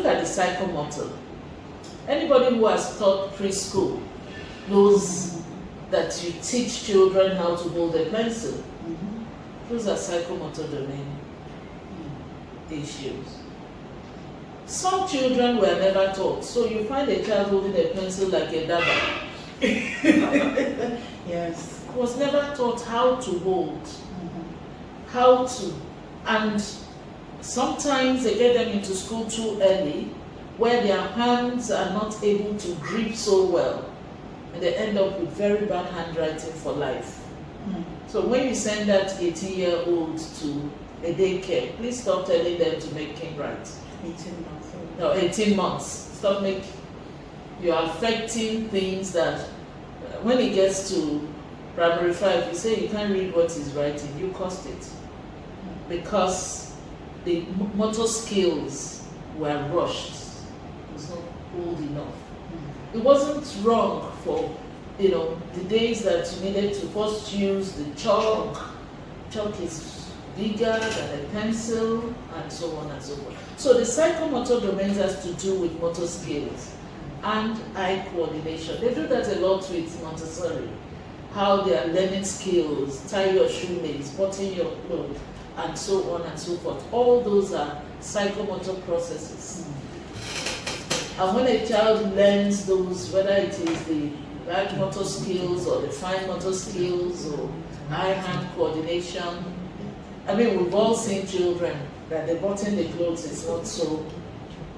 look at the psychomotor. Anybody who has taught preschool knows that you teach children how to hold a pencil. Those are psychomotor domain issues. Some children were never taught, so you find a child holding a pencil like a daba. Yes. Was never taught how to hold, how to, and sometimes they get them into school too early, where their hands are not able to grip so well, and they end up with very bad handwriting for life. So when you send that 18-year-old to a daycare, please stop telling them to make king write. 18 months. No, 18 months. Stop making. You're affecting things that, when it gets to primary 5, you say you can't read what he's writing, you cost it. Because the motor skills were rushed. It was not old enough. It wasn't wrong for, the days that you needed to first use the chalk. Chalk is bigger than a pencil, and so on and so forth. So the psychomotor domains has to do with motor skills and eye coordination. They do that a lot with Montessori. How they are learning skills, tie your shoelace, button your clothes, and so on and so forth. All those are psychomotor processes. And when a child learns those, whether it is the large motor skills or the fine motor skills or eye-hand coordination, we've all seen children that they button the clothes is not so.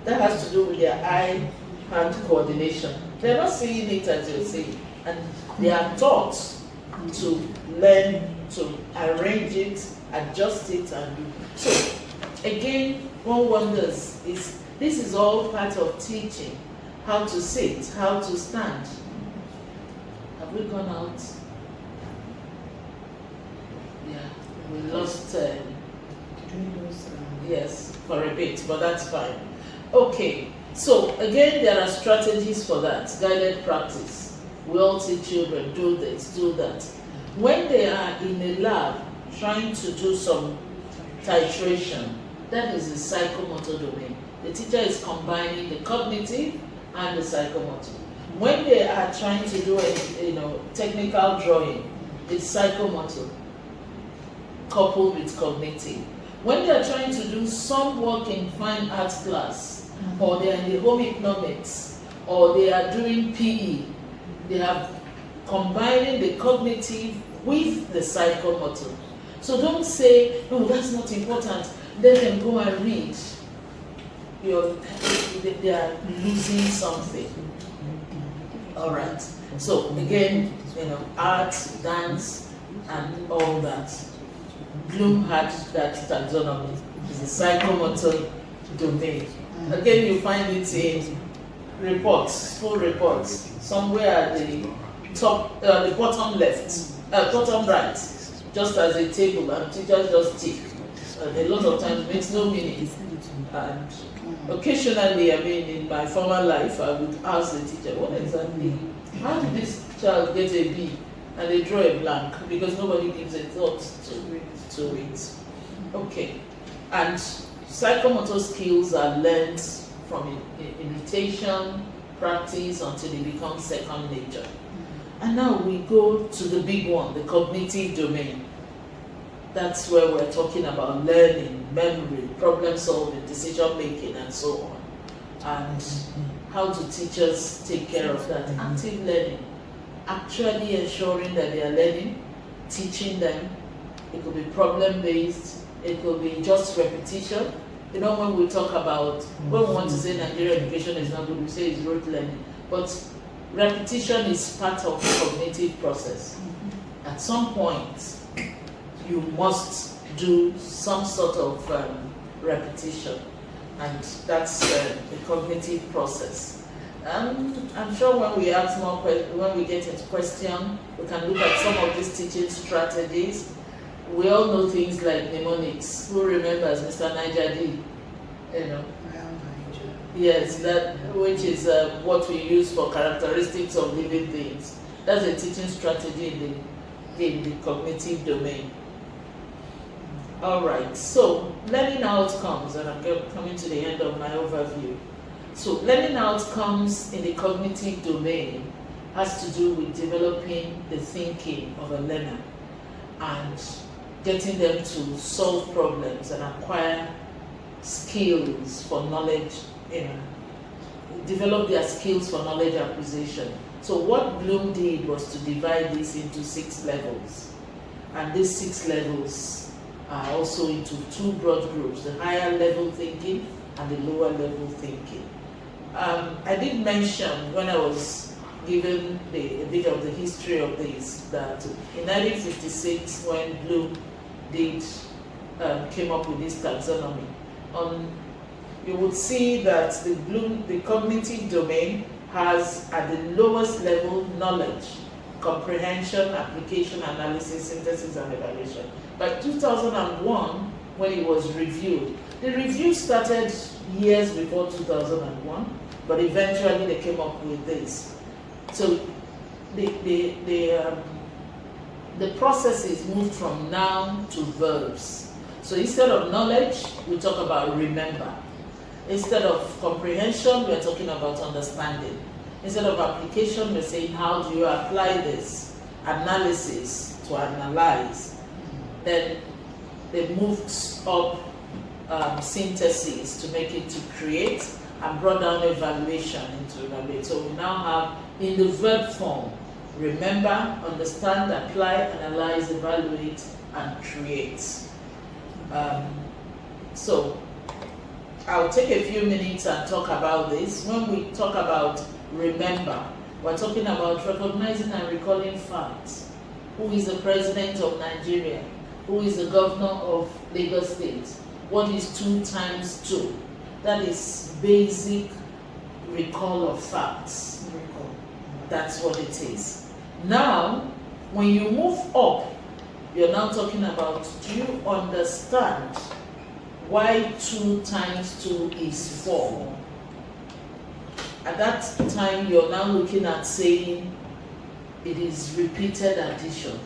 That has to do with their eye-hand coordination. They're not seeing it as you're saying. And they are taught to learn to arrange it, adjust it, and do. So, again, one wonders, this is all part of teaching how to sit, how to stand. Have we gone out? Yeah, we lost. Yes, for a bit, but that's fine. Okay, so again, there are strategies for that, guided practice. We all teach children, do this, do that. When they are in a lab trying to do some titration, that is the psychomotor domain. The teacher is combining the cognitive and the psychomotor. When they are trying to do a technical drawing, it's psychomotor coupled with cognitive. When they are trying to do some work in fine arts class, or they are in the home economics, or they are doing PE, they are combining the cognitive with the psychomotor. So don't say, no, that's not important, let them go and read. They are losing something. All right. So again, art, dance, and all that. Bloom had that taxonomy. It's a psychomotor domain. Again, you find it in reports, full reports, somewhere at the top, the bottom left, bottom right, just as a table, and teachers just tick. A lot of times it makes no meaning. And occasionally, in my former life, I would ask the teacher, what exactly, how did this child get a B? And they draw a blank because nobody gives a thought to it. Okay. And psychomotor skills are learned from imitation, practice, until they become second nature. And now we go to the big one, the cognitive domain. That's where we're talking about learning, memory, problem solving, decision making, and so on. And how do teachers take care of that? Active learning, actually ensuring that they are learning, teaching them. It could be problem based, it could be just repetition. When we talk about, when we want to say Nigerian education is not good, we say it's rote learning. But repetition is part of the cognitive process. At some point, you must do some sort of repetition, and that's the cognitive process. I'm sure when we ask more when we get into question, we can look at some of these teaching strategies. We all know things like mnemonics. Who remembers Mr. Niger D? Yes, that which is what we use for characteristics of living things. That's a teaching strategy in the cognitive domain. All right, so learning outcomes, and I'm coming to the end of my overview. So learning outcomes in the cognitive domain has to do with developing the thinking of a learner and getting them to solve problems and acquire skills for knowledge, develop their skills for knowledge acquisition. So what Bloom did was to divide this into 6 levels. And these 6 levels are also into 2 broad groups, the higher level thinking and the lower level thinking. I did mention when I was given a bit of the history of this, that in 1956 when Bloom came up with this taxonomy, you would see that the cognitive domain has at the lowest level knowledge, comprehension, application, analysis, synthesis, and evaluation. By 2001, when it was reviewed, the review started years before 2001, but eventually they came up with this. So the processes moved from noun to verbs. So instead of knowledge, we talk about remember. Instead of comprehension, we're talking about understanding. Instead of application, we're saying how do you apply this? Analysis, to analyze. Then they moved up synthesis to make it to create, and brought down evaluation into evaluate. So we now have in the verb form, remember, understand, apply, analyze, evaluate, and create. So I'll take a few minutes and talk about this. When we talk about remember, we're talking about recognizing and recalling facts. Who is the president of Nigeria? Who is the governor of Lagos State? What is 2 times 2? That is basic recall of facts. That's what it is. Now, when you move up, you're now talking about, do you understand why 2 times 2 is 4? At that time, you're now looking at saying it is repeated addition.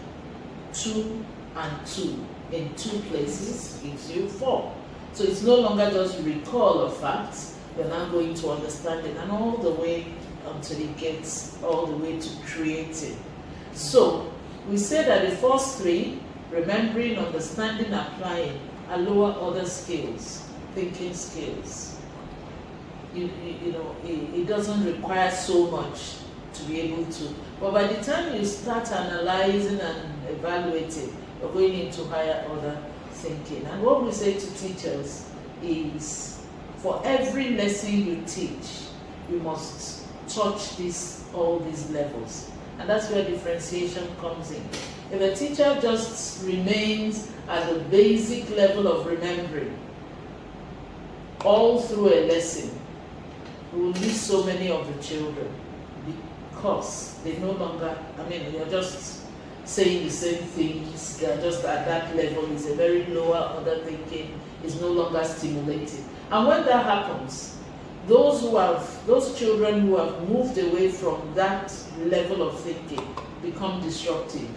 2 and 2 in 2 places gives you 4. So it's no longer just recall of facts, you're now going to understand it, and all the way until it gets all the way to creating. So we say that the first 3, remembering, understanding, applying, are lower order skills, thinking skills. It doesn't require so much to be able to. But by the time you start analyzing and evaluating, you're going into higher order thinking. And what we say to teachers is, for every lesson you teach, you must touch all these levels. And that's where differentiation comes in. If a teacher just remains at the basic level of remembering all through a lesson, we will lose so many of the children because they no longer, you're just saying the same things, they're just at that level, is a very lower order thinking, is no longer stimulated. And when that happens, those children who have moved away from that level of thinking become disruptive.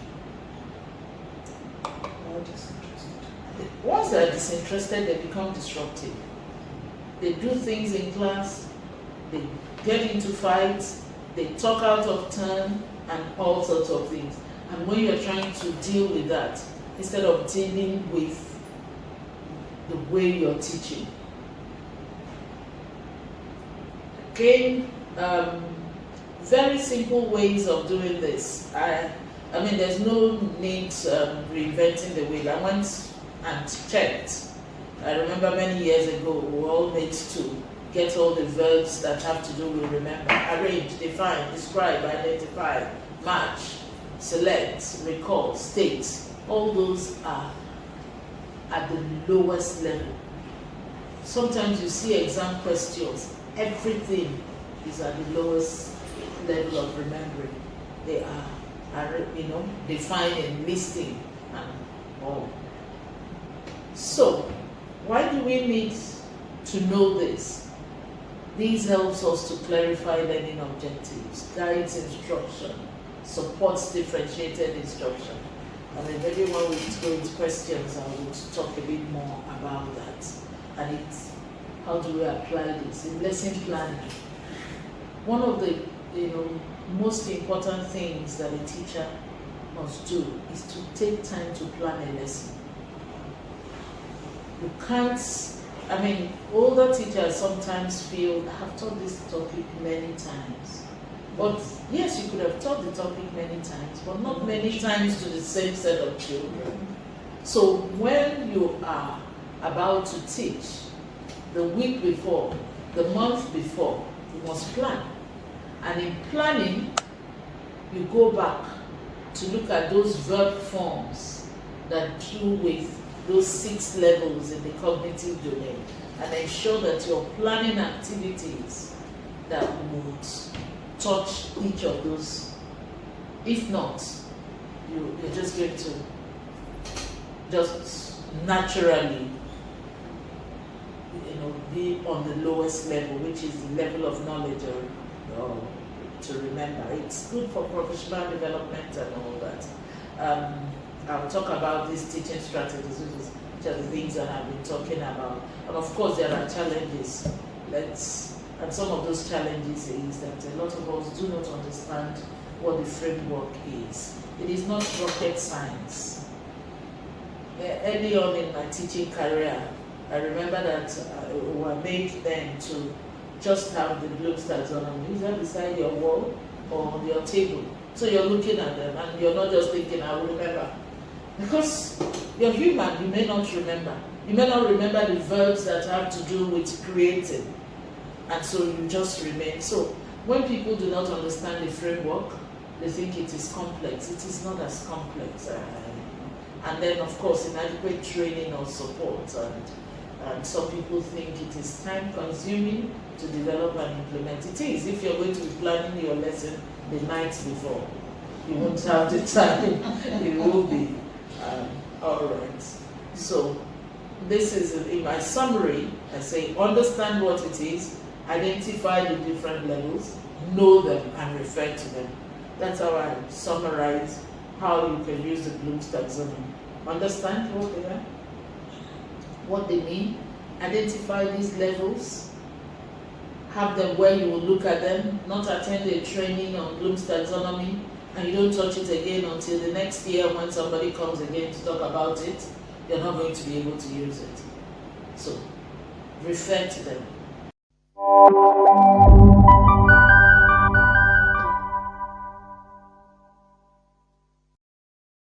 Once they're disinterested, they become disruptive. They do things in class, they get into fights, they talk out of turn, and all sorts of things. And when you're trying to deal with that, instead of dealing with the way you're teaching. Again, very simple ways of doing this. There's no need reinventing the wheel. I went and checked. I remember many years ago, we were all made to get all the verbs that have to do with remember. Arrange, define, describe, identify, match, select, recall, state. All those are at the lowest level. Sometimes you see exam questions, everything is at the lowest level of remembering. They are defining, listing, and all. So, why do we need to know this? This helps us to clarify learning objectives, guides instruction, supports differentiated instruction. Maybe when we go into questions, I will talk a bit more about that. And it how do we apply this in lesson planning? One of the most important things that a teacher must do is to take time to plan a lesson. You can't, older teachers sometimes feel, I have taught this topic many times. But yes, you could have taught the topic many times, but not many times to the same set of children. So when you are about to teach, the week before, the month before, you must plan. And in planning, you go back to look at those verb forms that do with those 6 levels in the cognitive domain, and ensure that you're planning activities that would touch each of those. If not, you're just going to just naturally be on the lowest level, which is the level of knowledge or to remember. It's good for professional development and all that. I'll talk about these teaching strategies, which are the things that I've been talking about. And of course, there are challenges. And some of those challenges is that a lot of us do not understand what the framework is. It is not rocket science. Early on in my teaching career, I remember that we were made then to just have the Bloom's Taxonomy either beside your wall or on your table. So you're looking at them and you're not just thinking, I will remember. Because you're human, you may not remember. You may not remember the verbs that have to do with creating. And so you just remain. So when people do not understand the framework, they think it is complex. It is not as complex. And then, of course, inadequate training or support. And some people think it is time-consuming to develop and implement. It is. If you're going to be planning your lesson the night before, you won't have the time. It will be. All right. So this is, in my summary, I say understand what it is, identify the different levels, know them and refer to them. That's how I summarize how you can use the Bloom's Taxonomy. Understand what they are, what they mean, identify these levels, have them where you will look at them, not attend a training on Bloom's Taxonomy, and you don't touch it again until the next year when somebody comes again to talk about it. You're not going to be able to use it. So, refer to them.